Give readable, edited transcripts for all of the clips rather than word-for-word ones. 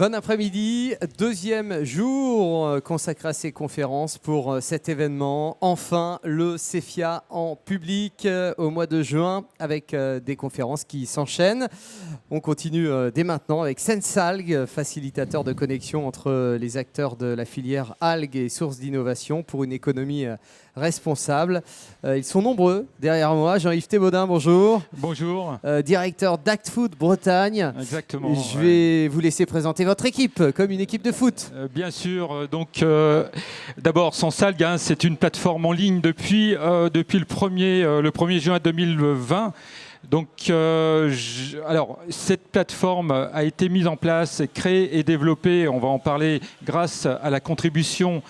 Bon après-midi, deuxième jour consacré à ces conférences pour cet événement. Enfin, le CEFIA en public au mois de juin avec des conférences qui s'enchaînent. On continue dès maintenant avec Sensalg, facilitateur de connexion entre les acteurs de la filière algues et sources d'innovation pour une économie responsable. Ils sont nombreux derrière moi. Jean-Yves Thébaudin, bonjour. Bonjour. Directeur d'Act Food Bretagne. Exactement. Je vais vous laisser présenter votre équipe comme une équipe de foot. Bien sûr. Donc, d'abord, Sensalg, c'est une plateforme en ligne depuis le 1er juin 2020. Donc, alors, cette plateforme a été mise en place, créée et développée, on va en parler, grâce à la contribution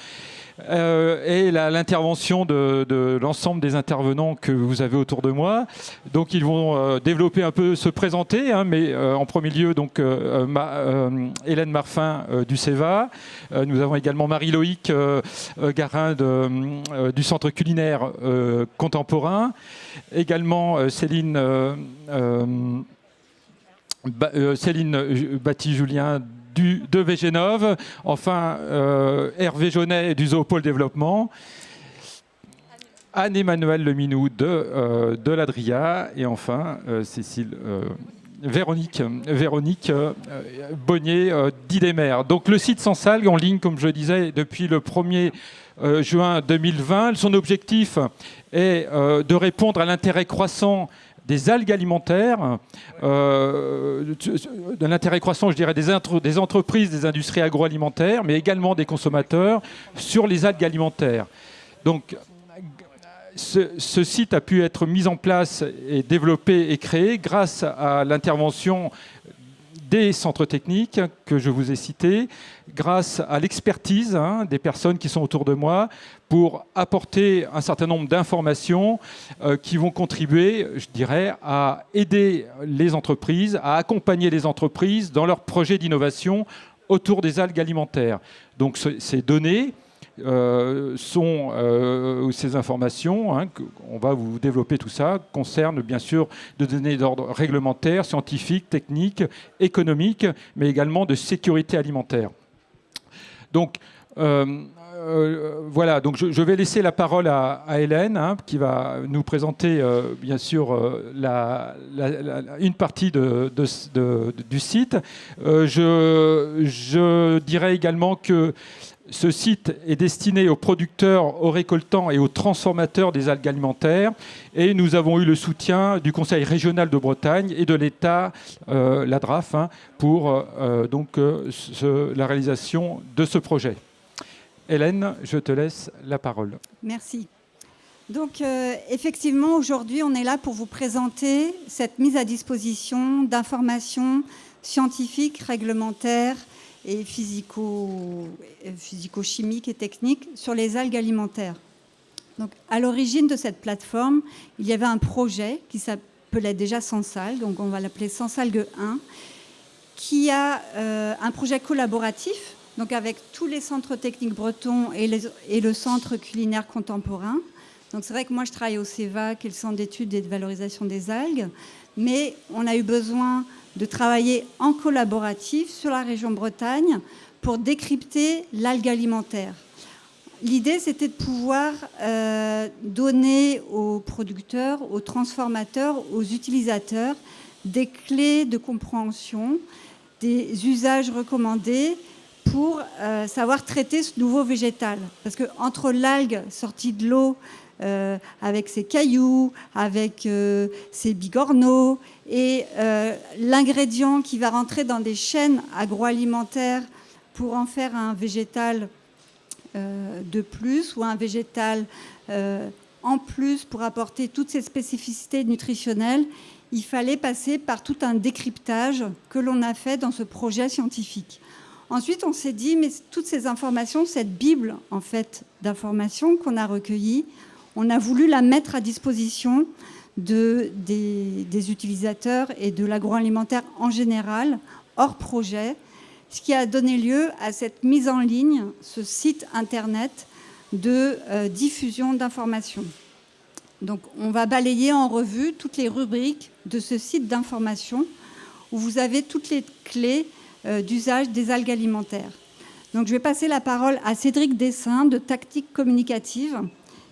et l'intervention de l'ensemble des intervenants que vous avez autour de moi. Donc ils vont développer un peu, se présenter, mais en premier lieu, donc, Hélène Marfin du CEVA. Nous avons également Marie-Loïc Garin du Centre culinaire contemporain. Également Céline Batti-Julien de Végénov, enfin Hervé Jaunet du Zoopôle Développement, Anne-Emmanuelle Leminou de l'Adria et enfin Véronique Bonnier d'Idémer. Donc le site Sensalg en ligne, comme je le disais, depuis le 1er juin 2020. Son objectif est de répondre à l'intérêt croissant des algues alimentaires, de l'intérêt croissant, je dirais, des entreprises, des industries agroalimentaires, mais également des consommateurs sur les algues alimentaires. Donc, ce site a pu être mis en place et développé et créé grâce à l'intervention des centres techniques que je vous ai cités, grâce à l'expertise des personnes qui sont autour de moi pour apporter un certain nombre d'informations qui vont contribuer, je dirais, à aider les entreprises, à accompagner les entreprises dans leurs projets d'innovation autour des algues alimentaires. Donc ces données ces informations, on va vous développer tout ça, concernent bien sûr de données d'ordre réglementaire, scientifique, technique, économique, mais également de sécurité alimentaire. Donc, voilà, donc je vais laisser la parole à Hélène, qui va nous présenter bien sûr une partie du site. Je dirais également que ce site est destiné aux producteurs, aux récoltants et aux transformateurs des algues alimentaires. Et nous avons eu le soutien du Conseil régional de Bretagne et de l'État, la DRAF, pour la réalisation de ce projet. Hélène, je te laisse la parole. Merci. Donc, effectivement, aujourd'hui, on est là pour vous présenter cette mise à disposition d'informations scientifiques, réglementaires, et physico-chimiques et techniques sur les algues alimentaires. Donc, à l'origine de cette plateforme, il y avait un projet qui s'appelait déjà Sensalg, donc on va l'appeler Sensalg 1, qui a un projet collaboratif, donc avec tous les centres techniques bretons et le centre culinaire contemporain. Donc c'est vrai que moi je travaille au CEVA, qui est le centre d'études et de valorisation des algues, mais on a eu besoin de travailler en collaboratif sur la région Bretagne pour décrypter l'algue alimentaire. L'idée, c'était de pouvoir donner aux producteurs, aux transformateurs, aux utilisateurs des clés de compréhension, des usages recommandés pour savoir traiter ce nouveau végétal. Parce qu'entre l'algue sortie de l'eau, avec ses cailloux, avec ses bigorneaux, et l'ingrédient qui va rentrer dans des chaînes agroalimentaires pour en faire un végétal de plus ou un végétal en plus pour apporter toutes ces spécificités nutritionnelles, il fallait passer par tout un décryptage que l'on a fait dans ce projet scientifique. Ensuite, on s'est dit, mais toutes ces informations, cette bible en fait d'informations qu'on a recueillies, on a voulu la mettre à disposition des utilisateurs et de l'agroalimentaire en général, hors projet, ce qui a donné lieu à cette mise en ligne, ce site internet de diffusion d'informations. Donc, on va balayer en revue toutes les rubriques de ce site d'information où vous avez toutes les clés d'usage des algues alimentaires. Donc, je vais passer la parole à Cédric Dessin de Tactique Communicative,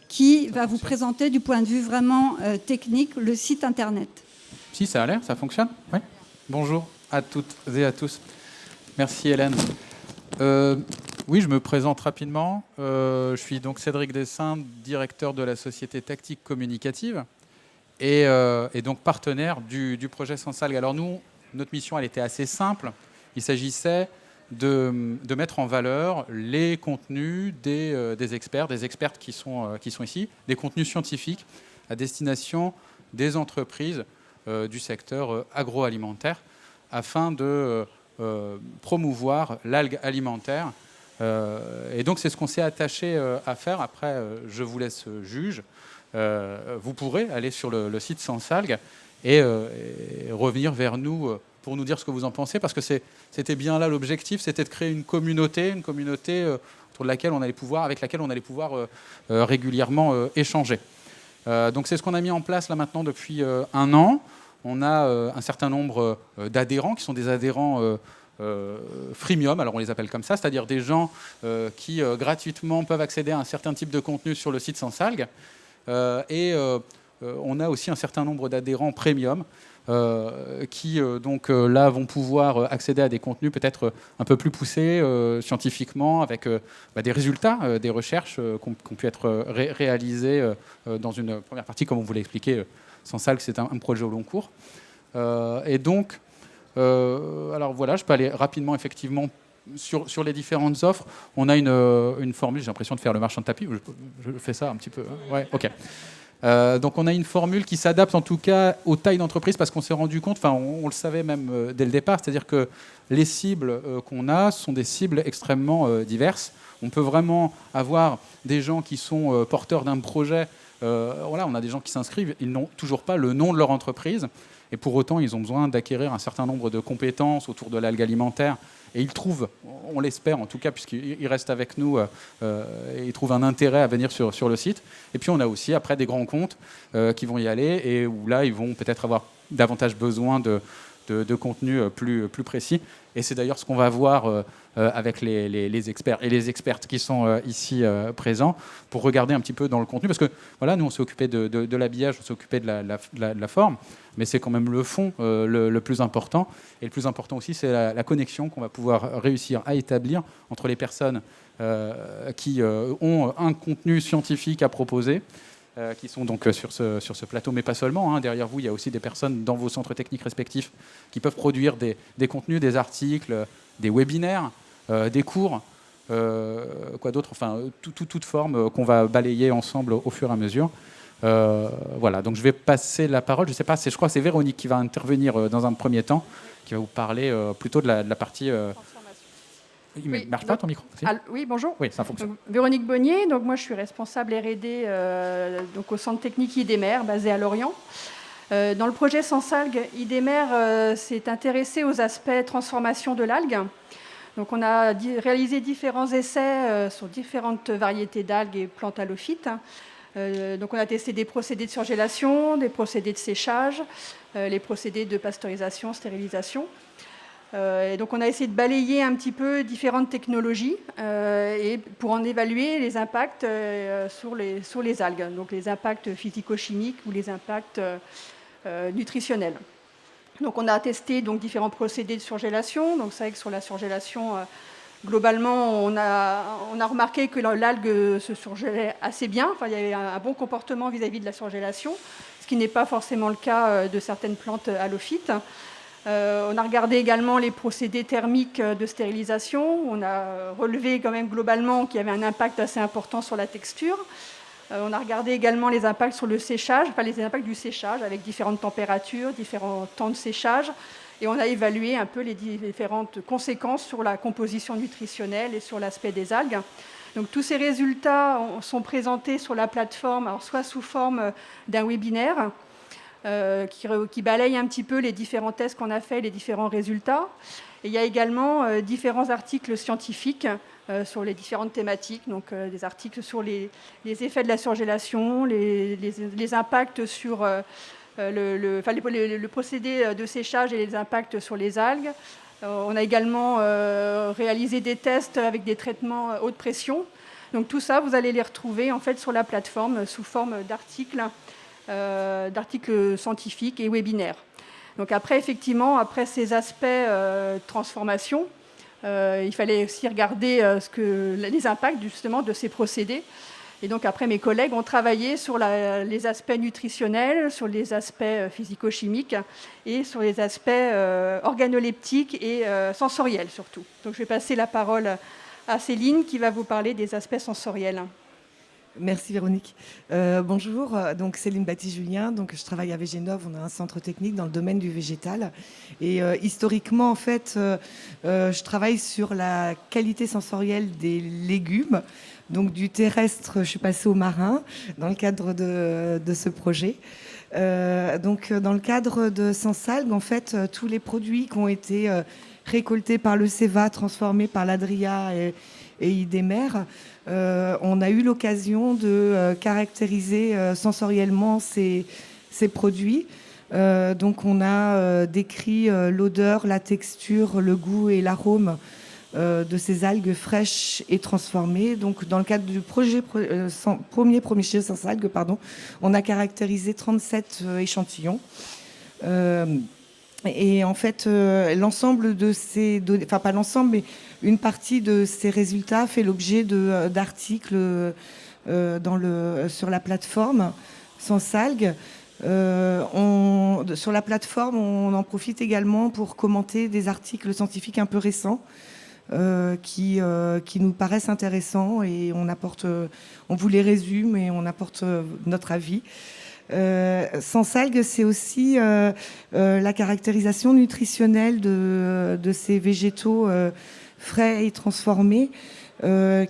qui va vous présenter du point de vue vraiment technique le site internet. Si, ça a l'air, ça fonctionne. Oui. Bonjour à toutes et à tous. Merci Hélène. Oui, je me présente rapidement. Je suis donc Cédric Dessin, directeur de la société Tactique Communicative et donc partenaire du projet Sensalgue. Alors nous, notre mission, elle était assez simple. Il s'agissait de mettre en valeur les contenus des experts, des expertes qui sont ici, des contenus scientifiques à destination des entreprises du secteur agroalimentaire afin de promouvoir l'algue alimentaire. Et donc, c'est ce qu'on s'est attaché à faire. Après, je vous laisse juge. Vous pourrez aller sur le site Sensalgue et revenir vers nous pour nous dire ce que vous en pensez, parce que c'était bien là l'objectif, c'était de créer une communauté autour de laquelle on allait pouvoir, avec laquelle on allait pouvoir régulièrement échanger. Donc c'est ce qu'on a mis en place là maintenant depuis 1 an. On a un certain nombre d'adhérents qui sont des adhérents freemium, alors on les appelle comme ça, c'est-à-dire des gens qui gratuitement peuvent accéder à un certain type de contenu sur le site Sensalgue. Et on a aussi un certain nombre d'adhérents premium qui donc là vont pouvoir accéder à des contenus peut-être un peu plus poussés scientifiquement, avec des résultats des recherches qui ont pu être réalisées dans une première partie, comme on vous l'a expliqué. Sensalgue, c'est un projet au long cours. Et donc, alors voilà, je peux aller rapidement effectivement sur les différentes offres. On a une formule, j'ai l'impression de faire le marchand de tapis, je fais ça un petit peu. Ouais, ok. Donc on a une formule qui s'adapte en tout cas aux tailles d'entreprise, parce qu'on s'est rendu compte, enfin on le savait même dès le départ, c'est-à-dire que les cibles qu'on a sont des cibles extrêmement diverses. On peut vraiment avoir des gens qui sont porteurs d'un projet. Voilà, on a des gens qui s'inscrivent, ils n'ont toujours pas le nom de leur entreprise, et pour autant ils ont besoin d'acquérir un certain nombre de compétences autour de l'algue alimentaire. Et ils trouvent, on l'espère en tout cas, puisqu'ils restent avec nous, et ils trouvent un intérêt à venir sur le site. Et puis on a aussi après des grands comptes qui vont y aller, et où là ils vont peut-être avoir davantage besoin de contenu plus précis. Et c'est d'ailleurs ce qu'on va voir avec les experts et les expertes qui sont ici présents, pour regarder un petit peu dans le contenu. Parce que voilà, nous on s'est occupé de l'habillage, on s'est occupé de la forme, mais c'est quand même le fond le plus important. Et le plus important aussi, c'est la connexion qu'on va pouvoir réussir à établir entre les personnes qui ont un contenu scientifique à proposer, qui sont donc sur ce plateau, mais pas seulement. Derrière vous, il y a aussi des personnes dans vos centres techniques respectifs qui peuvent produire des contenus, des articles, des webinaires, des cours, quoi d'autre, enfin, toute forme qu'on va balayer ensemble au fur et à mesure. Voilà, donc je vais passer la parole. Je sais pas, je crois que c'est Véronique qui va intervenir dans un premier temps, qui va vous parler plutôt de la partie... Il ne marche pas ton micro? Oui, bonjour. Oui, ça fonctionne. Donc, Véronique Bonnier, donc moi je suis responsable R&D donc au centre technique IDEMER, basé à Lorient. Dans le projet Sensalgue, IDEMER s'est intéressé aux aspects transformation de l'algue. Donc on a réalisé différents essais sur différentes variétés d'algues et plantes halophytes. Donc on a testé des procédés de surgélation, des procédés de séchage, les procédés de pasteurisation, stérilisation. Et donc on a essayé de balayer un petit peu différentes technologies et pour en évaluer les impacts sur les algues, donc les impacts physico-chimiques ou les impacts nutritionnels. Donc on a testé donc différents procédés de surgélation. Donc c'est vrai que sur la surgélation, globalement, on a remarqué que l'algue se surgelait assez bien. Enfin, il y avait un bon comportement vis-à-vis de la surgélation, ce qui n'est pas forcément le cas de certaines plantes halophytes. On a regardé également les procédés thermiques de stérilisation. On a relevé quand même globalement qu'il y avait un impact assez important sur la texture. On a regardé également les impacts sur le séchage, enfin les impacts du séchage avec différentes températures, différents temps de séchage. Et on a évalué un peu les différentes conséquences sur la composition nutritionnelle et sur l'aspect des algues. Donc tous ces résultats sont présentés sur la plateforme, alors soit sous forme d'un webinaire, qui balaye un petit peu les différents tests qu'on a fait, les différents résultats. Et il y a également différents articles scientifiques sur les différentes thématiques, donc des articles sur les effets de la surgélation, les impacts sur le procédé de séchage et les impacts sur les algues, On a également réalisé des tests avec des traitements haute pression. Donc tout ça, vous allez les retrouver en fait sur la plateforme sous forme d'articles scientifiques et webinaires. Donc après, effectivement, après ces aspects transformation, il fallait aussi regarder les impacts justement de ces procédés. Et donc après, mes collègues ont travaillé sur les aspects nutritionnels, sur les aspects physico-chimiques et sur les aspects organoleptiques et sensoriels surtout. Donc je vais passer la parole à Céline qui va vous parler des aspects sensoriels. Merci Véronique. Bonjour, donc Céline Baptiste-Julien, donc je travaille à Végénov, on a un centre technique dans le domaine du végétal. Et historiquement, en fait, je travaille sur la qualité sensorielle des légumes. Donc du terrestre, je suis passée au marin dans le cadre de ce projet. Donc dans le cadre de Sensalgue, en fait, tous les produits qui ont été récoltés par le CEVA, transformés par l'Adria et Idémer, on a eu l'occasion de caractériser sensoriellement ces produits. Donc on a décrit l'odeur, la texture, le goût et l'arôme de ces algues fraîches et transformées. Donc dans le cadre du premier chez Sensalgue, on a caractérisé 37 échantillons. Et en fait, l'ensemble de ces données, enfin pas l'ensemble, mais une partie de ces résultats fait l'objet d'articles sur la plateforme Sensalgue. Sur la plateforme, on en profite également pour commenter des articles scientifiques un peu récents qui nous paraissent intéressants et on vous les résume et on apporte notre avis. Sensalgue, c'est aussi la caractérisation nutritionnelle de ces végétaux frais et transformés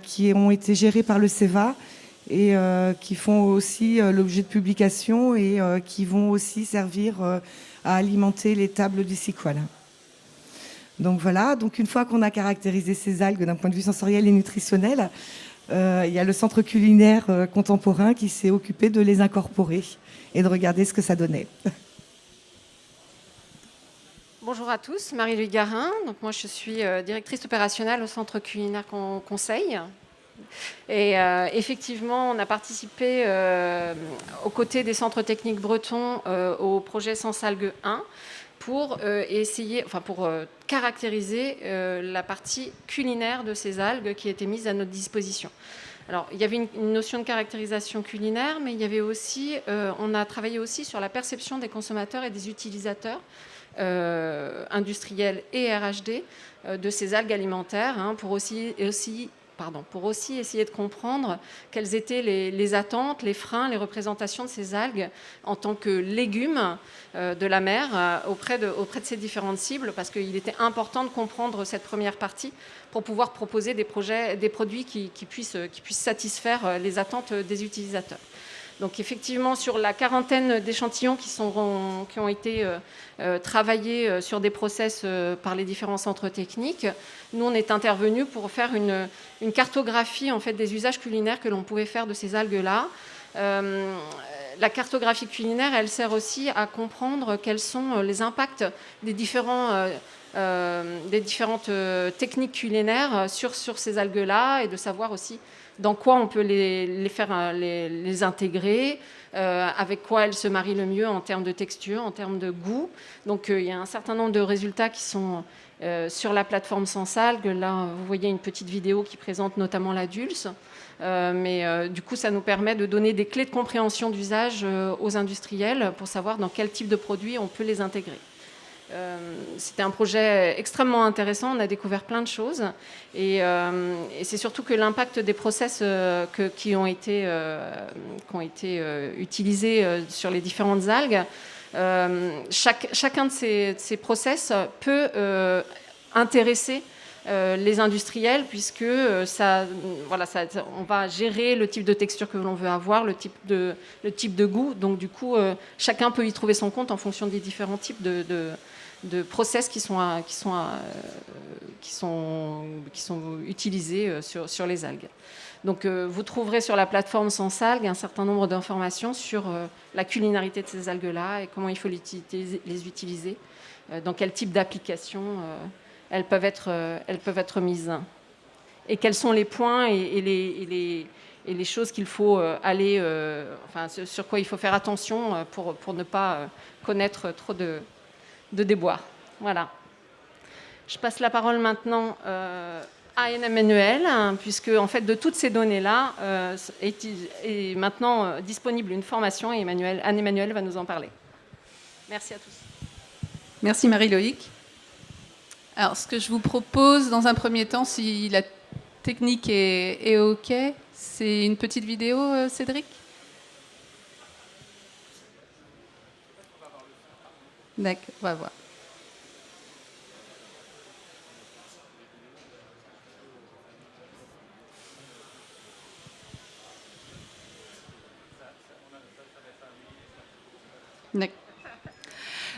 qui ont été gérés par le CEVA et qui font aussi l'objet de publications et qui vont aussi servir à alimenter les tables du SIQUAL. Donc voilà, donc une fois qu'on a caractérisé ces algues d'un point de vue sensoriel et nutritionnel, il y a le centre culinaire contemporain qui s'est occupé de les incorporer et de regarder ce que ça donnait. Bonjour à tous, Marie-Louise Garin. Donc moi, je suis directrice opérationnelle au Centre culinaire Conseil. Et effectivement, on a participé aux côtés des centres techniques bretons au projet Sensalgue 1 pour caractériser la partie culinaire de ces algues qui étaient mises à notre disposition. Alors, il y avait une notion de caractérisation culinaire, mais il y avait aussi, on a travaillé aussi sur la perception des consommateurs et des utilisateurs industriels et RHD de ces algues alimentaires, pour aussi essayer de comprendre quelles étaient les attentes, les freins, les représentations de ces algues en tant que légumes de la mer auprès de ces différentes cibles, parce qu'il était important de comprendre cette première partie pour pouvoir proposer des produits qui puissent satisfaire les attentes des utilisateurs. Donc effectivement, sur la quarantaine d'échantillons qui ont été travaillés sur des process par les différents centres techniques, nous, on est intervenus pour faire une cartographie en fait, des usages culinaires que l'on pouvait faire de ces algues-là. La cartographie culinaire, elle sert aussi à comprendre quels sont les impacts des différentes techniques culinaires sur ces algues-là et de savoir aussi dans quoi on peut les intégrer, avec quoi elles se marient le mieux en termes de texture, en termes de goût. Donc il y a un certain nombre de résultats qui sont sur la plateforme Sensalgue. Là, vous voyez une petite vidéo qui présente notamment la dulce. Mais du coup, ça nous permet de donner des clés de compréhension d'usage aux industriels pour savoir dans quel type de produit on peut les intégrer. C'était un projet extrêmement intéressant, on a découvert plein de choses et c'est surtout que l'impact des process qui ont été utilisés sur les différentes algues, chacun de ces process peut intéresser les industriels puisque on va gérer le type de texture que l'on veut avoir, le type de goût. Donc du coup, chacun peut y trouver son compte en fonction des différents types de process qui sont utilisés sur les algues. Donc vous trouverez sur la plateforme Sensalgue un certain nombre d'informations sur la culinarité de ces algues-là et comment il faut les utiliser, dans quel type d'application elles peuvent être mises. Et quels sont les points et les choses qu'il faut sur quoi il faut faire attention pour ne pas connaître trop de déboires. Voilà. Je passe la parole maintenant à Emmanuel, puisque en fait de toutes ces données-là est maintenant disponible une formation et Anne-Emmanuelle va nous en parler. Merci à tous. Merci Marie-Loïc. Alors ce que je vous propose dans un premier temps, si la technique est OK, c'est une petite vidéo, Cédric ? D'accord, on va voir. D'accord.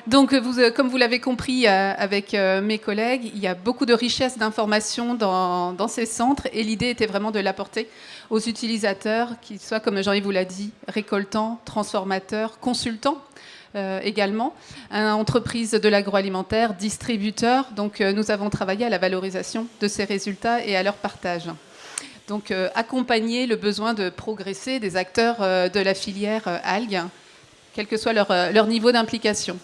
Donc, comme vous l'avez compris avec mes collègues, il y a beaucoup de richesse d'informations dans ces centres et l'idée était vraiment de l'apporter aux utilisateurs, qu'ils soient, comme Jean-Yves vous l'a dit, récoltants, transformateurs, consultants également, entreprises de l'agroalimentaire, distributeurs. Donc, nous avons travaillé à la valorisation de ces résultats et à leur partage. Donc, accompagner le besoin de progresser des acteurs de la filière algues, quel que soit leur niveau d'implication.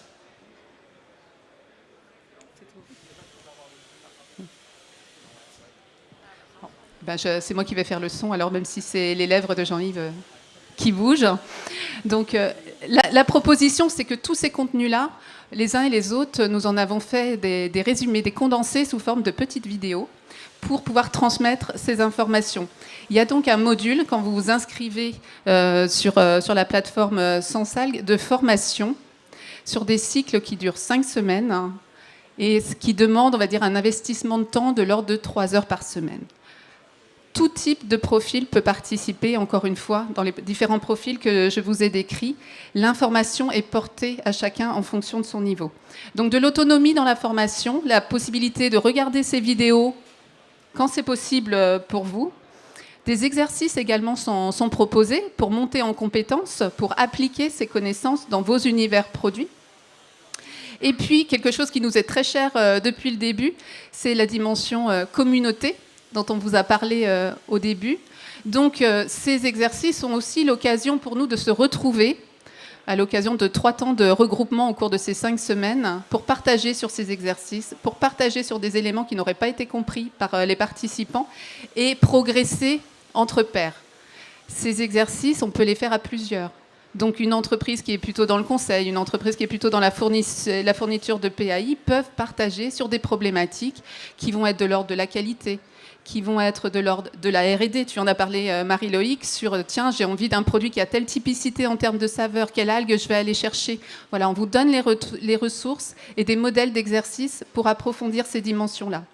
C'est moi qui vais faire le son, alors même si c'est les lèvres de Jean-Yves qui bougent. Donc, la proposition, c'est que tous ces contenus-là, les uns et les autres, nous en avons fait des résumés, des condensés sous forme de petites vidéos pour pouvoir transmettre ces informations. Il y a donc un module, quand vous vous inscrivez sur la plateforme Sensalgue, de formation sur des cycles qui durent 5 semaines et ce qui demande, on va dire, un investissement de temps de l'ordre de 3 heures par semaine. Tout type de profil peut participer, encore une fois, dans les différents profils que je vous ai décrits. L'information est portée à chacun en fonction de son niveau. Donc de l'autonomie dans la formation, la possibilité de regarder ces vidéos quand c'est possible pour vous. Des exercices également sont proposés pour monter en compétences, pour appliquer ces connaissances dans vos univers produits. Et puis, quelque chose qui nous est très cher depuis le début, c'est la dimension communauté, dont on vous a parlé au début. Donc, ces exercices sont aussi l'occasion pour nous de se retrouver à l'occasion de 3 temps de regroupement au cours de ces 5 semaines pour partager sur ces exercices, pour partager sur des éléments qui n'auraient pas été compris par les participants et progresser entre pairs. Ces exercices, on peut les faire à plusieurs. Donc, une entreprise qui est plutôt dans le conseil, une entreprise qui est plutôt dans la fourniture de PAI peuvent partager sur des problématiques qui vont être de l'ordre de la qualité, qui vont être de l'ordre de la R&D. Tu en as parlé, Marie-Loïc, sur tiens, j'ai envie d'un produit qui a telle typicité en termes de saveur, quelle algue je vais aller chercher. Voilà, on vous donne les ressources et des modèles d'exercice pour approfondir ces dimensions-là.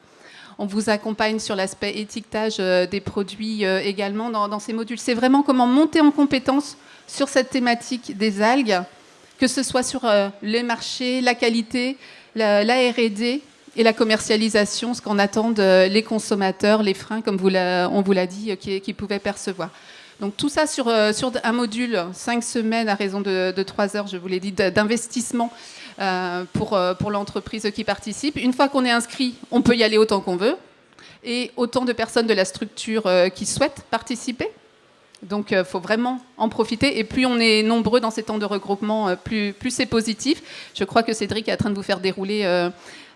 On vous accompagne sur l'aspect étiquetage des produits également dans ces modules. C'est vraiment comment monter en compétence sur cette thématique des algues, que ce soit sur les marchés, la qualité, la R&D et la commercialisation, ce qu'en attendent les consommateurs, les freins, comme on vous l'a dit, qui pouvaient percevoir. Donc tout ça sur un module, 5 semaines à raison de 3 heures, je vous l'ai dit, d'investissement pour l'entreprise qui participe. Une fois qu'on est inscrit, on peut y aller autant qu'on veut, et autant de personnes de la structure qui souhaitent participer. Donc il faut vraiment en profiter, et plus on est nombreux dans ces temps de regroupement, plus c'est positif. Je crois que Cédric est en train de vous faire dérouler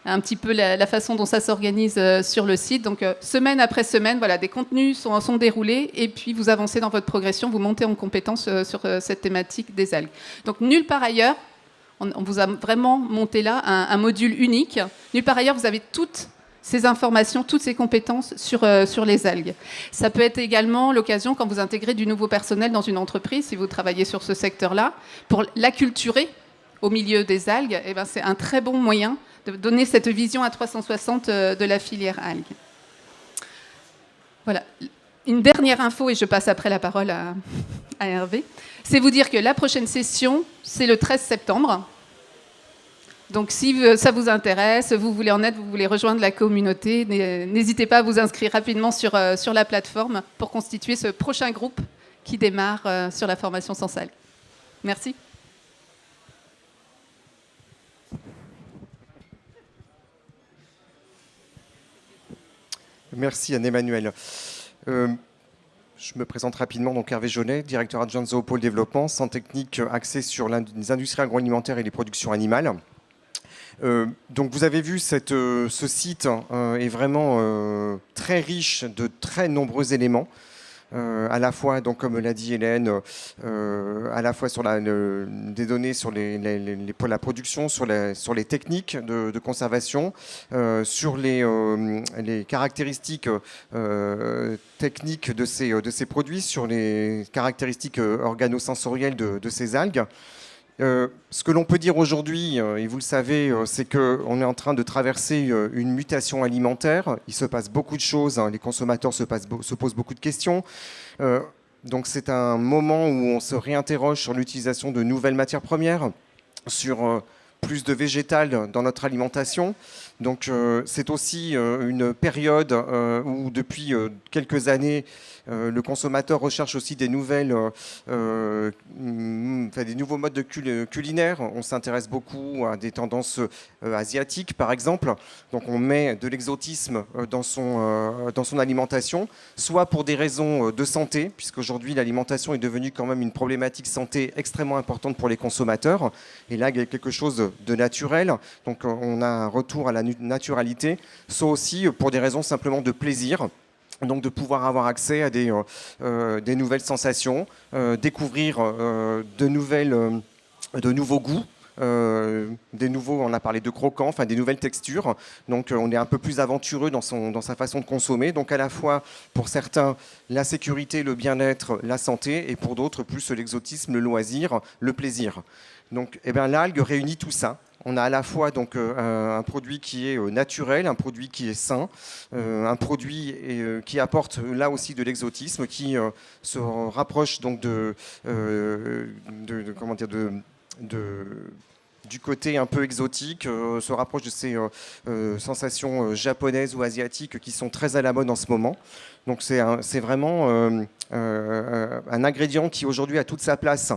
un petit peu la façon dont ça s'organise sur le site. Donc, semaine après semaine, voilà, des contenus sont déroulés et puis vous avancez dans votre progression, vous montez en compétence sur cette thématique des algues. Donc, nulle part ailleurs, on vous a vraiment monté là un module unique. Nulle part ailleurs, vous avez toutes ces informations, toutes ces compétences sur les algues. Ça peut être également l'occasion, quand vous intégrez du nouveau personnel dans une entreprise, si vous travaillez sur ce secteur-là, pour l'acculturer au milieu des algues, eh ben, c'est un très bon moyen de donner cette vision à 360 de la filière algues. Voilà. Une dernière info, et je passe après la parole à Hervé, c'est vous dire que la prochaine session, c'est le 13 septembre. Donc si ça vous intéresse, vous voulez en être, vous voulez rejoindre la communauté, n'hésitez pas à vous inscrire rapidement sur la plateforme pour constituer ce prochain groupe qui démarre sur la formation Sensalgue. Merci. Merci Anne-Emmanuel. Je me présente rapidement, donc Hervé Jaunet, directeur adjoint de Zoopôle Développement, centre technique axé sur les industries agroalimentaires et les productions animales. Donc vous avez vu, ce site est vraiment très riche de très nombreux éléments. À la fois, donc, comme l'a dit Hélène, à la fois sur des données sur la production, sur les techniques de conservation, sur les caractéristiques techniques de ces produits, sur les caractéristiques organosensorielles de ces algues. Ce que l'on peut dire aujourd'hui, et vous le savez, c'est qu'on est en train de traverser une mutation alimentaire. Il se passe beaucoup de choses, hein, les consommateurs se posent beaucoup de questions. Donc c'est un moment où on se réinterroge sur l'utilisation de nouvelles matières premières, sur plus de végétal dans notre alimentation. Donc c'est aussi une période où depuis quelques années, le consommateur recherche aussi des nouveaux modes de culinaires. On s'intéresse beaucoup à des tendances asiatiques, par exemple. Donc on met de l'exotisme dans son alimentation, soit pour des raisons de santé, puisqu'aujourd'hui l'alimentation est devenue quand même une problématique santé extrêmement importante pour les consommateurs. Et là, il y a quelque chose de naturel. Donc on a un retour à la naturalité, soit aussi pour des raisons simplement de plaisir. Donc de pouvoir avoir accès à des nouvelles sensations, découvrir de nouveaux goûts, on a parlé de croquants, enfin des nouvelles textures. Donc on est un peu plus aventureux dans sa façon de consommer. Donc à la fois pour certains la sécurité, le bien-être, la santé, et pour d'autres plus l'exotisme, le loisir, le plaisir. Donc l'algue réunit tout ça. On a à la fois donc un produit qui est naturel, un produit qui est sain, un produit qui apporte là aussi de l'exotisme, qui se rapproche donc du côté un peu exotique, se rapproche de ces sensations japonaises ou asiatiques qui sont très à la mode en ce moment. Donc c'est vraiment un ingrédient qui aujourd'hui a toute sa place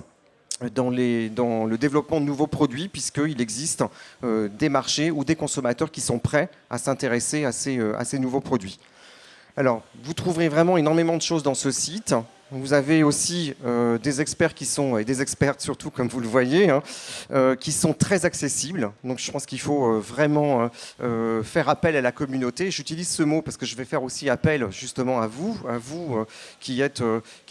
dans le développement de nouveaux produits, puisqu'il existe des marchés ou des consommateurs qui sont prêts à s'intéresser à ces nouveaux produits. Alors, vous trouverez vraiment énormément de choses dans ce site. Vous avez aussi des experts et des expertes surtout, comme vous le voyez, qui sont très accessibles. Donc je pense qu'il faut vraiment faire appel à la communauté. J'utilise ce mot parce que je vais faire aussi appel justement à vous qui êtes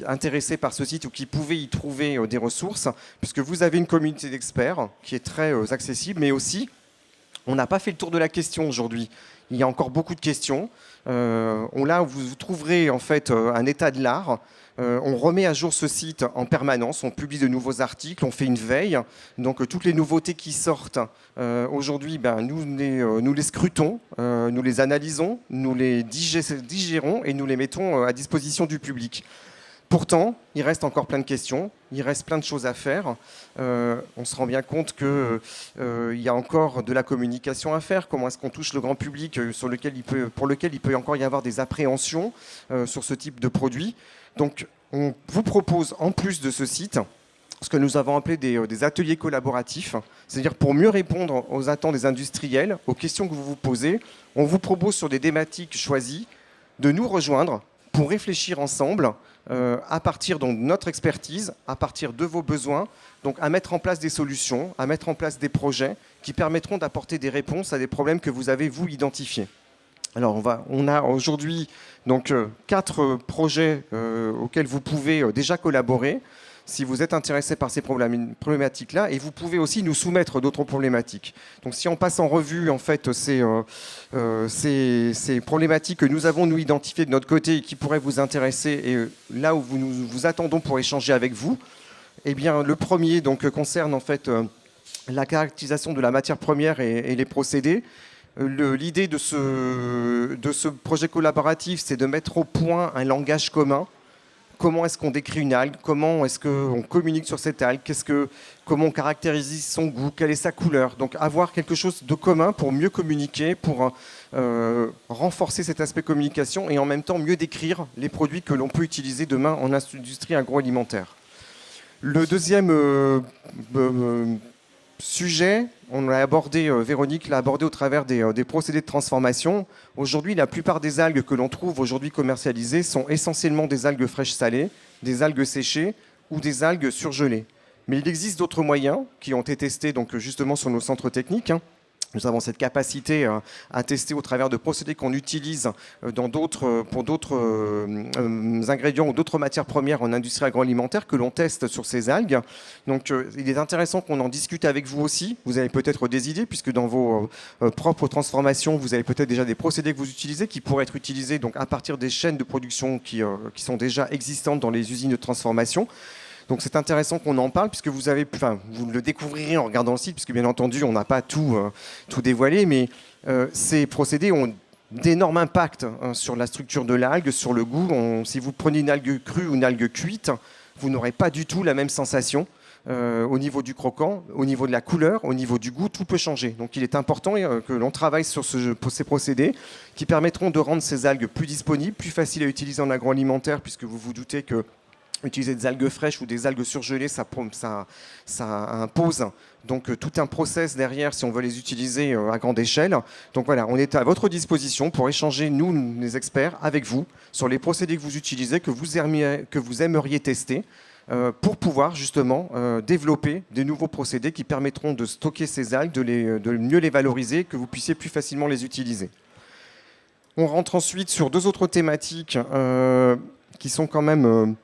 intéressés par ce site ou qui pouvez y trouver des ressources, puisque vous avez une communauté d'experts qui est très accessible, mais aussi, on n'a pas fait le tour de la question aujourd'hui. Il y a encore beaucoup de questions. Là, vous trouverez en fait un état de l'art. On remet à jour ce site en permanence, on publie de nouveaux articles, on fait une veille. Donc toutes les nouveautés qui sortent aujourd'hui, nous les scrutons, nous les analysons, nous les digérons et nous les mettons à disposition du public. Pourtant, il reste encore plein de questions, il reste plein de choses à faire. On se rend bien compte qu'il y a encore de la communication à faire. Comment est-ce qu'on touche le grand public pour lequel il peut encore y avoir des appréhensions sur ce type de produit. Donc, on vous propose, en plus de ce site, ce que nous avons appelé des ateliers collaboratifs, c'est-à-dire pour mieux répondre aux attentes des industriels, aux questions que vous vous posez, on vous propose sur des thématiques choisies de nous rejoindre pour réfléchir ensemble à partir donc, de notre expertise, à partir de vos besoins, donc à mettre en place des solutions, à mettre en place des projets qui permettront d'apporter des réponses à des problèmes que vous avez, vous, identifiés. Alors, on a aujourd'hui donc 4 projets auxquels vous pouvez déjà collaborer si vous êtes intéressé par ces problématiques-là, et vous pouvez aussi nous soumettre d'autres problématiques. Donc, si on passe en revue en fait ces problématiques que nous avons nous identifiées de notre côté et qui pourraient vous intéresser, et là où nous vous attendons pour échanger avec vous, eh bien, le premier donc concerne en fait la caractérisation de la matière première et les procédés. L'idée de ce projet collaboratif, c'est de mettre au point un langage commun. Comment est-ce qu'on décrit une algue? Comment est-ce qu'on communique sur cette algue? Comment on caractérise son goût? Quelle est sa couleur? Donc avoir quelque chose de commun pour mieux communiquer, pour renforcer cet aspect communication et en même temps mieux décrire les produits que l'on peut utiliser demain en industrie agroalimentaire. Le deuxième sujet, on l'a abordé, Véronique l'a abordé au travers des procédés de transformation. Aujourd'hui, la plupart des algues que l'on trouve aujourd'hui commercialisées sont essentiellement des algues fraîches salées, des algues séchées ou des algues surgelées. Mais il existe d'autres moyens qui ont été testés donc, justement sur nos centres techniques. Nous avons cette capacité à tester au travers de procédés qu'on utilise pour d'autres ingrédients ou d'autres matières premières en industrie agroalimentaire que l'on teste sur ces algues. Donc il est intéressant qu'on en discute avec vous aussi. Vous avez peut-être des idées puisque dans vos propres transformations, vous avez peut-être déjà des procédés que vous utilisez qui pourraient être utilisés donc, à partir des chaînes de production qui sont déjà existantes dans les usines de transformation. Donc c'est intéressant qu'on en parle puisque vous le découvrirez en regardant le site puisque bien entendu on n'a pas tout dévoilé, mais ces procédés ont d'énormes impacts sur la structure de l'algue, sur le goût. Si vous prenez une algue crue ou une algue cuite, vous n'aurez pas du tout la même sensation au niveau du croquant, au niveau de la couleur, au niveau du goût, tout peut changer. Donc il est important que l'on travaille sur ces procédés qui permettront de rendre ces algues plus disponibles, plus faciles à utiliser en agroalimentaire puisque vous vous doutez que utiliser des algues fraîches ou des algues surgelées, ça impose donc tout un process derrière si on veut les utiliser à grande échelle. Donc voilà, on est à votre disposition pour échanger, nous les experts, avec vous sur les procédés que vous utilisez, que vous aimeriez tester pour pouvoir justement développer des nouveaux procédés qui permettront de stocker ces algues, de mieux les valoriser, que vous puissiez plus facilement les utiliser. On rentre ensuite sur deux autres thématiques qui sont quand même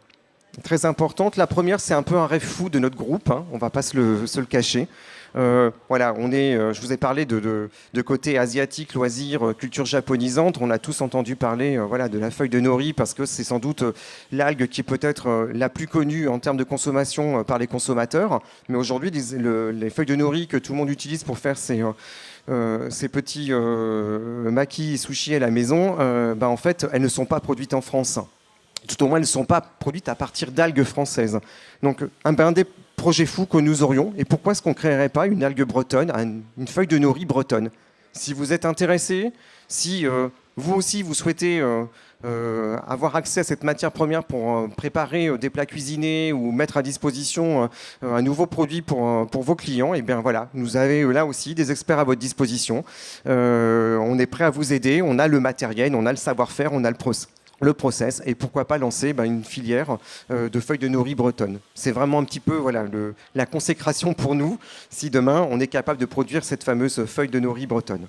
très importante. La première, c'est un peu un rêve fou de notre groupe, on ne va pas se le cacher. Voilà, je vous ai parlé de côté asiatique, loisirs, culture japonisante. On a tous entendu parler de la feuille de nori parce que c'est sans doute l'algue qui est peut-être la plus connue en termes de consommation par les consommateurs. Mais aujourd'hui, les feuilles de nori que tout le monde utilise pour faire ces petits makis et sushis à la maison, en fait, elles ne sont pas produites en France. Tout au moins, elles ne sont pas produites à partir d'algues françaises. Donc, un des projets fous que nous aurions, et pourquoi est-ce qu'on ne créerait pas une algue bretonne, une feuille de nori bretonne? Si vous êtes intéressé, si vous aussi vous souhaitez avoir accès à cette matière première pour préparer des plats cuisinés ou mettre à disposition un nouveau produit pour vos clients, et bien voilà, nous avons là aussi des experts à votre disposition. On est prêt à vous aider, on a le matériel, on a le savoir-faire, on a le process, et pourquoi pas lancer une filière de feuilles de nori bretonnes. C'est vraiment un petit peu la consécration pour nous, si demain on est capable de produire cette fameuse feuille de nori bretonne.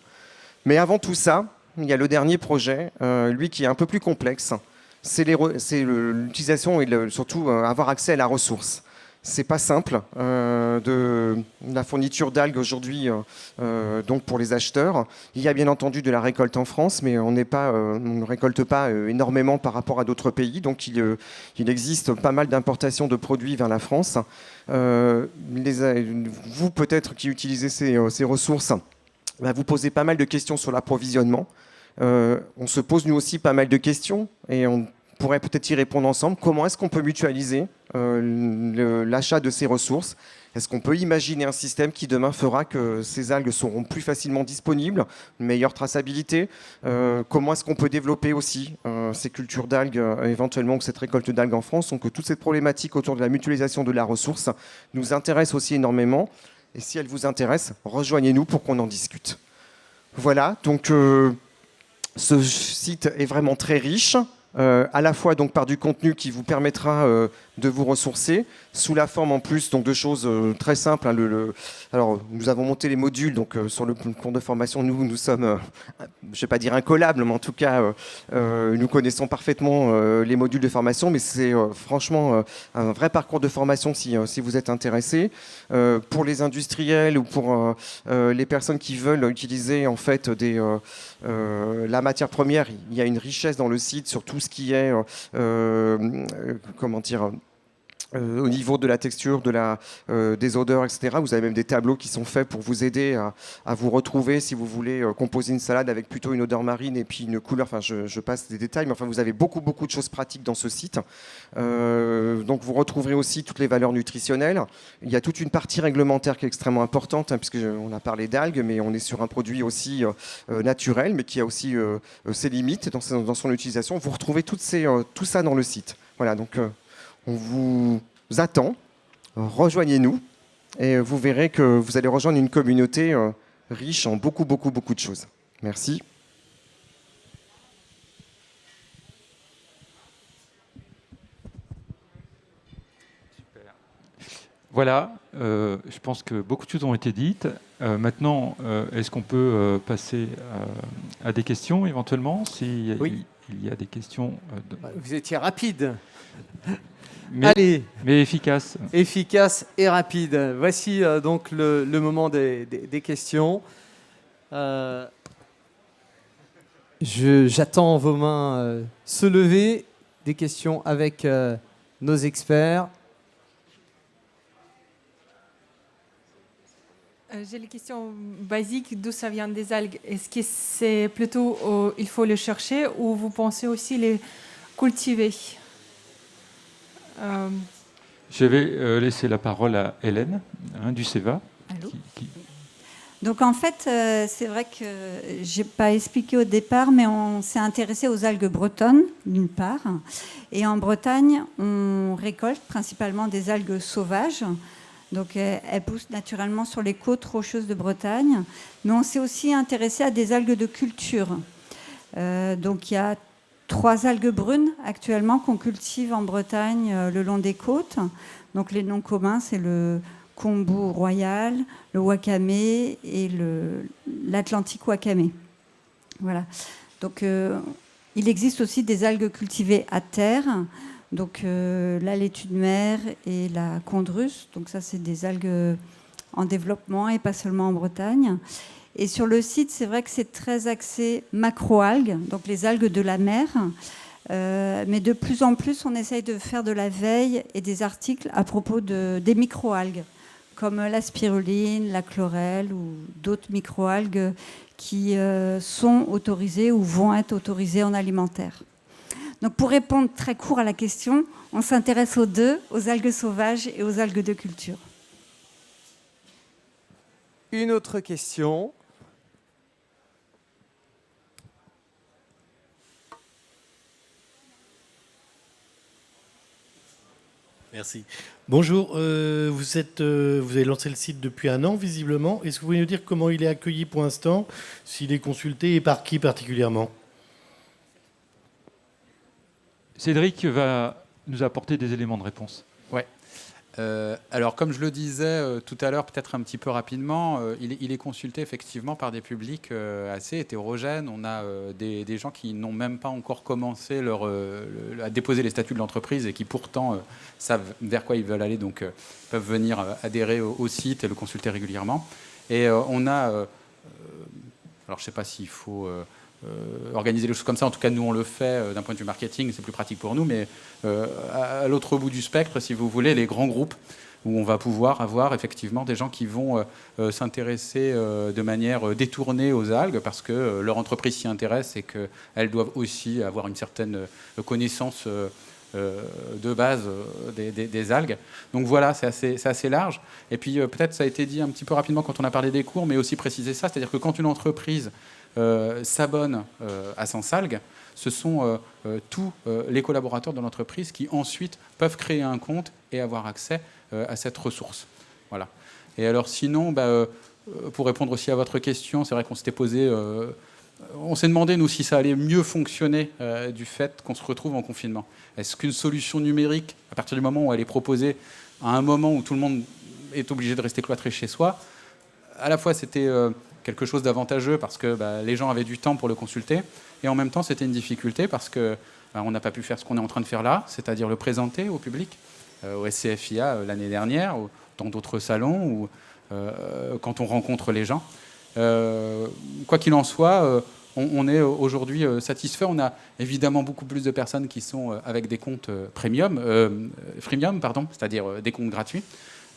Mais avant tout ça, il y a le dernier projet, lui qui est un peu plus complexe, c'est l'utilisation et surtout avoir accès à la ressource. C'est pas simple de la fourniture d'algues aujourd'hui donc pour les acheteurs. Il y a bien entendu de la récolte en France, mais on ne récolte pas énormément par rapport à d'autres pays. Donc il existe pas mal d'importations de produits vers la France. Vous peut-être qui utilisez ces ressources, vous posez pas mal de questions sur l'approvisionnement. On se pose nous aussi pas mal de questions et on pourrait peut-être y répondre ensemble. Comment est-ce qu'on peut mutualiser l'achat de ces ressources? Est-ce qu'on peut imaginer un système qui demain fera que ces algues seront plus facilement disponibles, une meilleure traçabilité? Comment est-ce qu'on peut développer aussi ces cultures d'algues, éventuellement, ou cette récolte d'algues en France? Donc toute cette problématique autour de la mutualisation de la ressource nous intéresse aussi énormément. Et si elle vous intéresse, rejoignez-nous pour qu'on en discute. Voilà, donc ce site est vraiment très riche. À la fois donc par du contenu qui vous permettra de vous ressourcer, sous la forme en plus donc de choses très simples. Alors nous avons monté les modules donc sur le cours de formation. Nous sommes, je ne vais pas dire incollables, mais en tout cas nous connaissons parfaitement les modules de formation. Mais c'est franchement un vrai parcours de formation si vous êtes intéressé. Pour les industriels ou pour les personnes qui veulent utiliser en fait la matière première, il y a une richesse dans le site sur tout ce qui est comment dire. Au niveau de la texture, des odeurs, etc. Vous avez même des tableaux qui sont faits pour vous aider à vous retrouver si vous voulez composer une salade avec plutôt une odeur marine et puis une couleur. Enfin, je passe des détails, mais enfin, vous avez beaucoup de choses pratiques dans ce site. Donc, vous retrouverez aussi toutes les valeurs nutritionnelles. Il y a toute une partie réglementaire qui est extrêmement importante, puisqu'on a parlé d'algues, mais on est sur un produit aussi naturel, mais qui a aussi ses limites dans son utilisation. Vous retrouvez tout ça dans le site. Voilà, donc on vous attend, rejoignez-nous et vous verrez que vous allez rejoindre une communauté riche en beaucoup de choses. Merci. Voilà, je pense que beaucoup de choses ont été dites. Maintenant, est-ce qu'on peut passer à des questions éventuellement, s'il Oui. il y a des questions Vous étiez rapide. mais, Allez, mais efficaces. efficace et rapide. Voici donc le moment des questions. J'attends vos mains se lever. Des questions avec nos experts. J'ai les questions basiques, d'où ça vient des algues. Est-ce que c'est plutôt il faut les chercher ou vous pensez aussi les cultiver? Je vais laisser la parole à Hélène du CEVA. Allô. Donc en fait, c'est vrai que j'ai pas expliqué au départ, mais on s'est intéressé aux algues bretonnes d'une part, et en Bretagne, on récolte principalement des algues sauvages. Donc elles poussent naturellement sur les côtes rocheuses de Bretagne, mais on s'est aussi intéressé à des algues de culture. Donc il y a 3 algues brunes actuellement qu'on cultive en Bretagne le long des côtes. Donc les noms communs, c'est le kombu royal, le wakame et l'Atlantique wakame. Voilà. Donc il existe aussi des algues cultivées à terre. Donc la laitue de mer et la chondrus, donc ça c'est des algues en développement et pas seulement en Bretagne. Et sur le site, c'est vrai que c'est très axé macroalgues, donc les algues de la mer. Mais de plus en plus, on essaye de faire de la veille et des articles à propos des microalgues, comme la spiruline, la chlorelle ou d'autres microalgues qui sont autorisées ou vont être autorisées en alimentaire. Donc pour répondre très court à la question, on s'intéresse aux deux, aux algues sauvages et aux algues de culture. Une autre question. Merci. Bonjour, vous avez lancé le site depuis 1 an, visiblement. Est-ce que vous pouvez nous dire comment il est accueilli pour l'instant, s'il est consulté et par qui particulièrement ? Cédric va nous apporter des éléments de réponse. Ouais. Alors, comme je le disais tout à l'heure, peut-être un petit peu rapidement, il est consulté effectivement par des publics assez hétérogènes. On a des gens qui n'ont même pas encore commencé à déposer les statuts de l'entreprise et qui pourtant savent vers quoi ils veulent aller, donc peuvent venir adhérer au site et le consulter régulièrement. Et on a... alors, je ne sais pas s'il faut... organiser les choses comme ça. En tout cas, nous, on le fait d'un point de vue marketing, c'est plus pratique pour nous, mais à l'autre bout du spectre, si vous voulez, les grands groupes, où on va pouvoir avoir effectivement des gens qui vont s'intéresser de manière détournée aux algues, parce que leur entreprise s'y intéresse et qu'elles doivent aussi avoir une certaine connaissance de base des algues. Donc voilà, c'est assez large. Et puis peut-être ça a été dit un petit peu rapidement quand on a parlé des cours, mais aussi préciser ça, c'est-à-dire que quand une entreprise s'abonnent à Sensalgue, ce sont tous les collaborateurs de l'entreprise qui ensuite peuvent créer un compte et avoir accès à cette ressource. Voilà. Et alors sinon, pour répondre aussi à votre question, c'est vrai qu'on s'était posé... on s'est demandé, nous, si ça allait mieux fonctionner du fait qu'on se retrouve en confinement. Est-ce qu'une solution numérique, à partir du moment où elle est proposée, à un moment où tout le monde est obligé de rester cloîtré chez soi, à la fois c'était... quelque chose d'avantageux parce que les gens avaient du temps pour le consulter, et en même temps c'était une difficulté parce que on n'a pas pu faire ce qu'on est en train de faire là, c'est-à-dire le présenter au public, au SCFIA l'année dernière, ou dans d'autres salons, ou quand on rencontre les gens. Quoi qu'il en soit, on est aujourd'hui satisfait. On a évidemment beaucoup plus de personnes qui sont avec des comptes freemium, c'est-à-dire des comptes gratuits.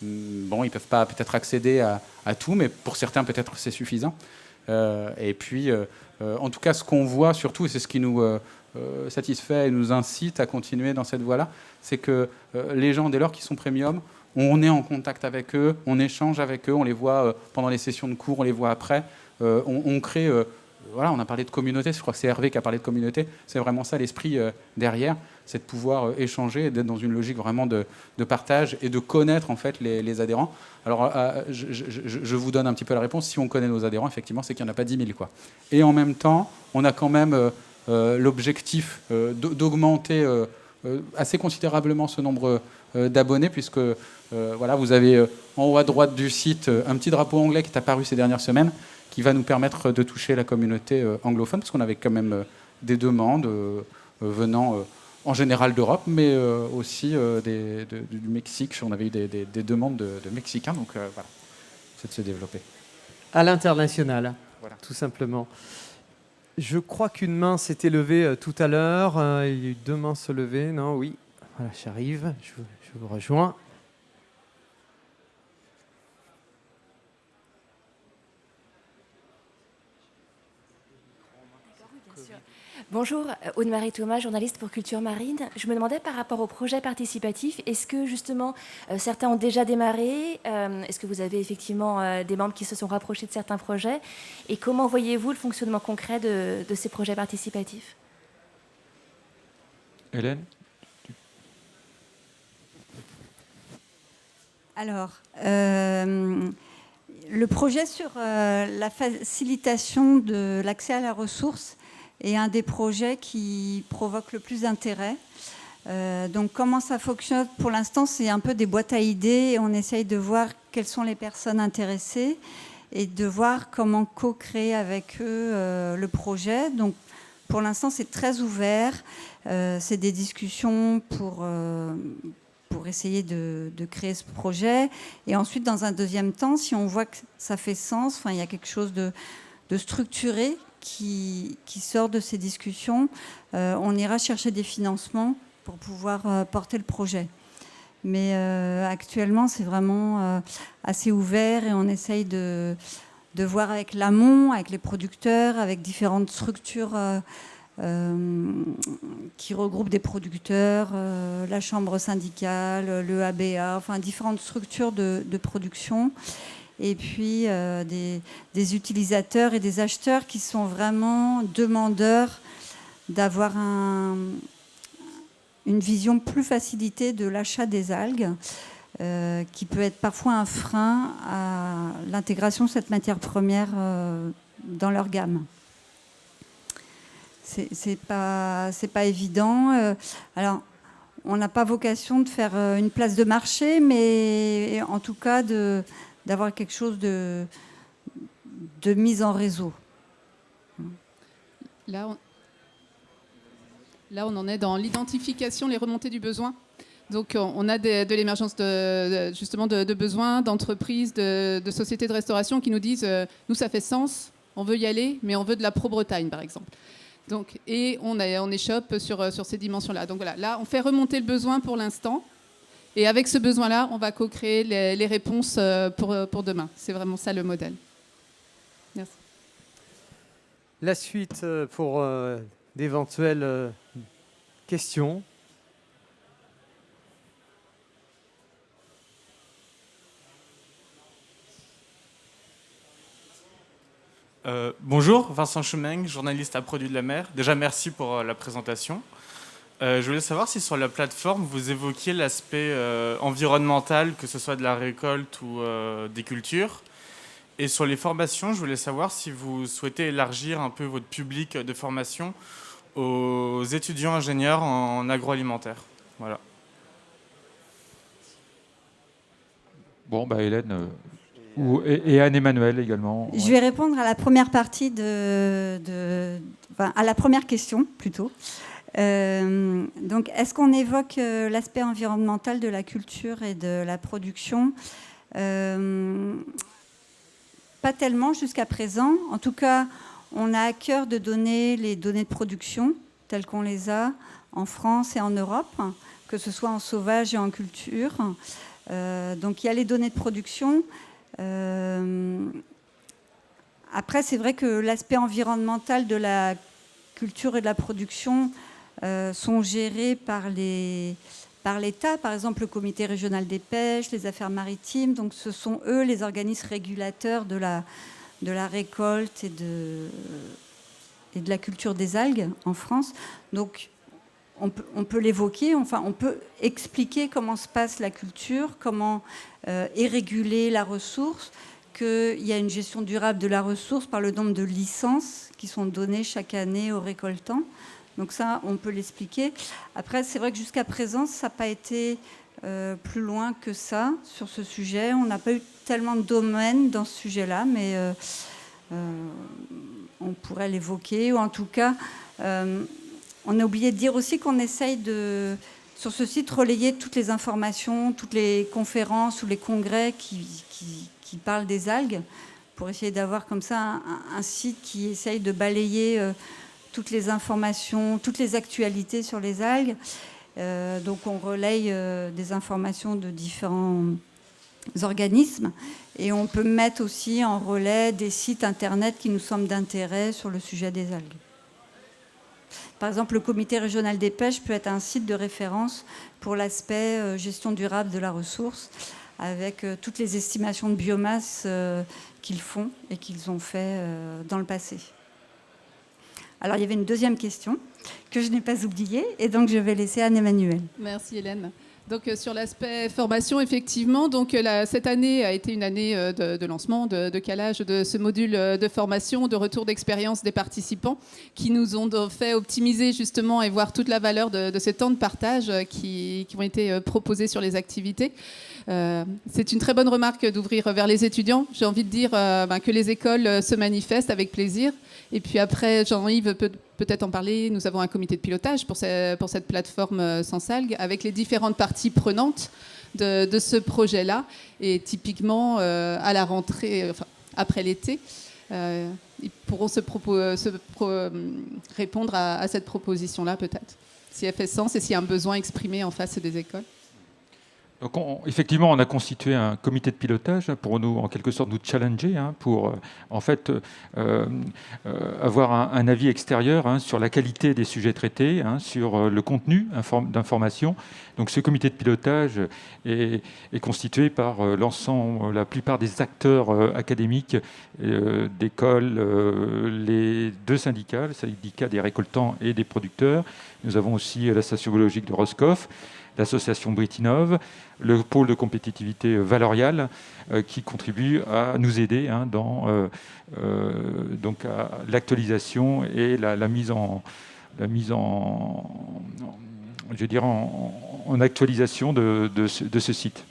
Bon, ils ne peuvent pas peut-être accéder à tout, mais pour certains, peut-être c'est suffisant. Et puis, en tout cas, ce qu'on voit surtout, et c'est ce qui nous satisfait et nous incite à continuer dans cette voie-là, c'est que les gens, dès lors qu'ils sont premium, on est en contact avec eux, on échange avec eux, on les voit pendant les sessions de cours, on les voit après. On crée voilà, on a parlé de communauté, je crois que c'est Hervé qui a parlé de communauté, c'est vraiment ça l'esprit derrière, c'est de pouvoir échanger, d'être dans une logique vraiment de partage et de connaître en fait les adhérents. Alors je vous donne un petit peu la réponse, si on connaît nos adhérents, effectivement, c'est qu'il n'y en a pas 10 000, quoi. Et en même temps, on a quand même l'objectif d'augmenter assez considérablement ce nombre d'abonnés, puisque voilà, vous avez en haut à droite du site un petit drapeau anglais qui est apparu ces dernières semaines, qui va nous permettre de toucher la communauté anglophone, parce qu'on avait quand même des demandes venant en général d'Europe, mais aussi du Mexique. On avait eu des demandes de Mexicains, donc voilà, c'est de se développer. À l'international, voilà. Tout simplement. Je crois qu'une main s'était levée tout à l'heure. Il y a eu 2 mains se lever. Non, oui. Voilà, j'arrive. Je vous rejoins. Bonjour, Aude-Marie Thomas, journaliste pour Culture Marine. Je me demandais par rapport au projet participatif, est-ce que justement certains ont déjà démarré? Est-ce que vous avez effectivement des membres qui se sont rapprochés de certains projets? Et comment voyez-vous le fonctionnement concret de ces projets participatifs? Hélène? Alors, le projet sur la facilitation de l'accès à la ressource est un des projets qui provoque le plus d'intérêt. Donc comment ça fonctionne? Pour l'instant, c'est un peu des boîtes à idées. On essaye de voir quelles sont les personnes intéressées et de voir comment co-créer avec eux le projet. Donc pour l'instant, c'est très ouvert. C'est des discussions pour essayer de créer ce projet. Et ensuite, dans un deuxième temps, si on voit que ça fait sens, enfin, il y a quelque chose de structuré qui sort de ces discussions, on ira chercher des financements pour pouvoir porter le projet. Mais actuellement, c'est vraiment assez ouvert et on essaye de voir avec l'amont, avec les producteurs, avec différentes structures qui regroupent des producteurs, la chambre syndicale, le ABA, enfin différentes structures de production. Et puis des utilisateurs et des acheteurs qui sont vraiment demandeurs d'avoir une vision plus facilitée de l'achat des algues, qui peut être parfois un frein à l'intégration de cette matière première dans leur gamme. C'est pas évident. Alors, on n'a pas vocation de faire une place de marché, mais en tout cas d'avoir quelque chose de mise en réseau. Là, on en est dans l'identification, les remontées du besoin. Donc, on a de l'émergence justement de besoins, d'entreprises, de sociétés de restauration qui nous disent nous, ça fait sens, on veut y aller, mais on veut de la Pro-Bretagne, par exemple. Donc, et on échoppe sur ces dimensions-là. Donc voilà, là, on fait remonter le besoin pour l'instant. Et avec ce besoin-là, on va co-créer les réponses pour demain. C'est vraiment ça le modèle. Merci. La suite pour d'éventuelles questions. Bonjour, Vincent Chemeng, journaliste à Produits de la Mer. Déjà, merci pour la présentation. Je voulais savoir si sur la plateforme, vous évoquiez l'aspect environnemental, que ce soit de la récolte ou des cultures. Et sur les formations, je voulais savoir si vous souhaitez élargir un peu votre public de formation aux étudiants ingénieurs en agroalimentaire. Voilà. Bon, bah Hélène... et Anne-Emmanuel également. Je vais répondre à la première partie à la première question plutôt. Donc, est-ce qu'on évoque l'aspect environnemental de la culture et de la production? Pas tellement jusqu'à présent. En tout cas, on a à cœur de donner les données de production telles qu'on les a en France et en Europe, que ce soit en sauvage et en culture. Donc, il y a les données de production. Après, c'est vrai que l'aspect environnemental de la culture et de la production sont gérés par l'État, par exemple le Comité régional des pêches, les affaires maritimes. Donc ce sont eux les organismes régulateurs de la récolte et de la culture des algues en France. Donc, on peut l'évoquer, enfin, on peut expliquer comment se passe la culture, comment est régulée la ressource, qu'il y a une gestion durable de la ressource par le nombre de licences qui sont données chaque année aux récoltants. Donc ça, on peut l'expliquer. Après, c'est vrai que jusqu'à présent, ça n'a pas été plus loin que ça sur ce sujet. On n'a pas eu tellement de domaines dans ce sujet-là, mais on pourrait l'évoquer. Ou en tout cas, on a oublié de dire aussi qu'on essaye de, sur ce site, relayer toutes les informations, toutes les conférences ou les congrès qui parlent des algues, pour essayer d'avoir comme ça un site qui essaye de balayer toutes les informations, toutes les actualités sur les algues. Donc on relaye des informations de différents organismes et on peut mettre aussi en relais des sites internet qui nous semblent d'intérêt sur le sujet des algues. Par exemple, le comité régional des pêches peut être un site de référence pour l'aspect gestion durable de la ressource, avec toutes les estimations de biomasse qu'ils font et qu'ils ont fait dans le passé. Alors, il y avait une deuxième question que je n'ai pas oubliée, et donc je vais laisser Anne-Emmanuelle. Merci Hélène. Donc sur l'aspect formation, effectivement, donc cette année a été une année de lancement, de calage de ce module de formation, de retour d'expérience des participants, qui nous ont fait optimiser justement et voir toute la valeur de ces temps de partage qui ont été proposés sur les activités. C'est une très bonne remarque d'ouvrir vers les étudiants. J'ai envie de dire que les écoles se manifestent avec plaisir. Et puis après, Jean-Yves peut peut-être en parler. Nous avons un comité de pilotage pour cette plateforme Sans Algues, avec les différentes parties prenantes de ce projet-là. Et typiquement, à la rentrée, enfin, après l'été, ils pourront répondre à cette proposition-là, peut-être, si elle fait sens et s'il y a un besoin exprimé en face des écoles. Donc effectivement, on a constitué un comité de pilotage pour nous, en quelque sorte, nous challenger, pour en fait avoir un avis extérieur sur la qualité des sujets traités, sur le contenu d'information. Donc ce comité de pilotage est constitué par l'ensemble, la plupart des acteurs académiques, d'écoles, les deux syndicats, le syndicat des récoltants et des producteurs. Nous avons aussi la station biologique de Roscoff, l'association Britinov, le pôle de compétitivité Valorial, qui contribue à nous aider dans donc à l'actualisation et la mise en actualisation de ce site.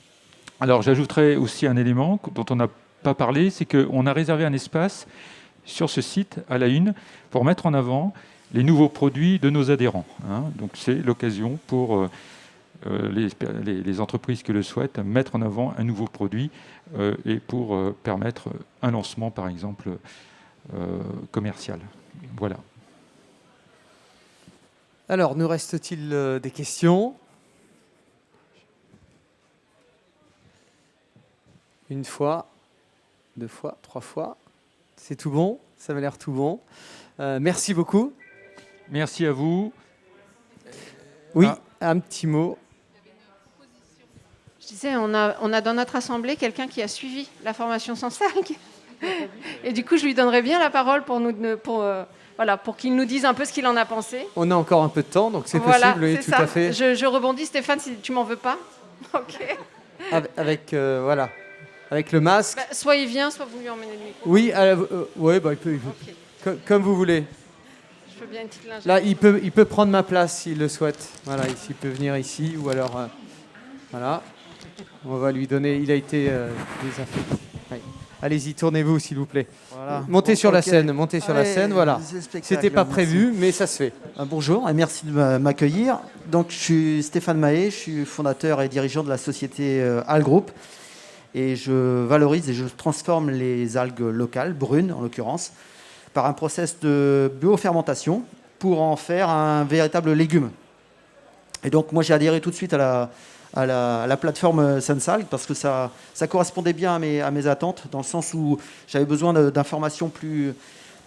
Alors j'ajouterai aussi un élément dont on n'a pas parlé, c'est qu'on a réservé un espace sur ce site à la une pour mettre en avant les nouveaux produits de nos adhérents. Donc c'est l'occasion pour les entreprises qui le souhaitent mettre en avant un nouveau produit et pour permettre un lancement, par exemple, commercial. Voilà. Alors, nous reste-t-il des questions? Une fois, deux fois, trois fois. C'est tout bon? Ça m'a l'air tout bon. Merci beaucoup. Merci à vous. Oui, un petit mot. Je disais, on a dans notre assemblée quelqu'un qui a suivi la formation Sans Algues. Et du coup, je lui donnerais bien la parole pour qu'il nous dise un peu ce qu'il en a pensé. On a encore un peu de temps, donc c'est voilà, possible, oui, tout à fait. Je rebondis, Stéphane, si tu m'en veux pas. Ok. Avec le masque. Soit il vient, soit vous lui emmenez le micro. Oui, il peut. Okay. Comme vous voulez. Je veux bien une petite lingette. Là, il peut prendre ma place s'il le souhaite. Voilà, il peut venir ici, ou alors... voilà. On va lui donner... Il a été désinfecté. Oui. Allez-y, tournez-vous, s'il vous plaît. Voilà. Montez sur la scène, voilà. C'était pas prévu, mais ça se fait. Bonjour et merci de m'accueillir. Donc, je suis Stéphane Mahé, je suis fondateur et dirigeant de la société Alg Group. Et je valorise et je transforme les algues locales, brunes en l'occurrence, par un process de biofermentation pour en faire un véritable légume. Et donc, moi, j'ai adhéré tout de suite à la plateforme Sans Algues parce que ça correspondait bien à mes attentes, dans le sens où j'avais besoin d'informations plus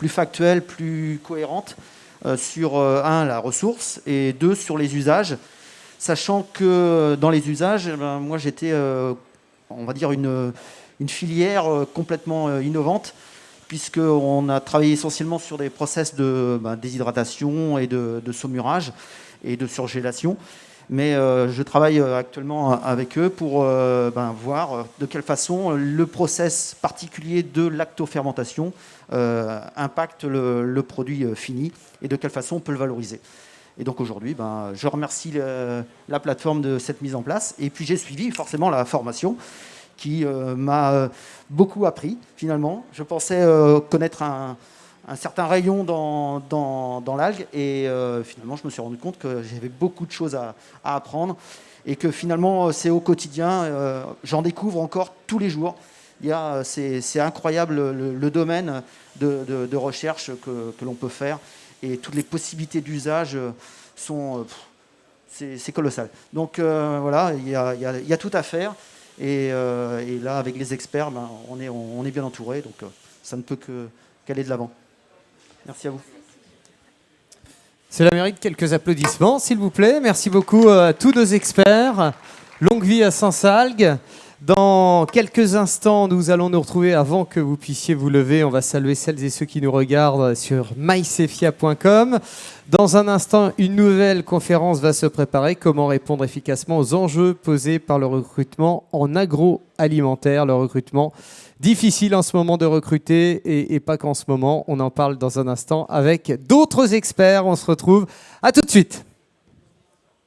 factuelles, plus cohérentes sur, la ressource, et deux, sur les usages, sachant que dans les usages, moi, j'étais, on va dire, une filière complètement innovante, puisqu'on a travaillé essentiellement sur des process de déshydratation et de saumurage et de surgélation. Mais je travaille actuellement avec eux pour voir de quelle façon le process particulier de lactofermentation impacte le produit fini et de quelle façon on peut le valoriser. Et donc aujourd'hui, je remercie la plateforme de cette mise en place. Et puis j'ai suivi forcément la formation qui m'a beaucoup appris finalement. Je pensais connaître un certain rayon dans l'algue et finalement je me suis rendu compte que j'avais beaucoup de choses à apprendre et que finalement c'est au quotidien, j'en découvre encore tous les jours. C'est incroyable le domaine de recherche que l'on peut faire et toutes les possibilités d'usage sont c'est colossal. Donc voilà, il y a tout à faire et là avec les experts, on est bien entouré, donc ça ne peut qu'aller de l'avant. Merci à vous. Cela mérite quelques applaudissements, s'il vous plaît. Merci beaucoup à tous nos experts. Longue vie à Sensalgue. Dans quelques instants, nous allons nous retrouver, avant que vous puissiez vous lever, on va saluer celles et ceux qui nous regardent sur mysefia.com. Dans un instant, une nouvelle conférence va se préparer. Comment répondre efficacement aux enjeux posés par le recrutement en agroalimentaire, le recrutement difficile en ce moment de recruter et pas qu'en ce moment. On en parle dans un instant avec d'autres experts. On se retrouve. À tout de suite.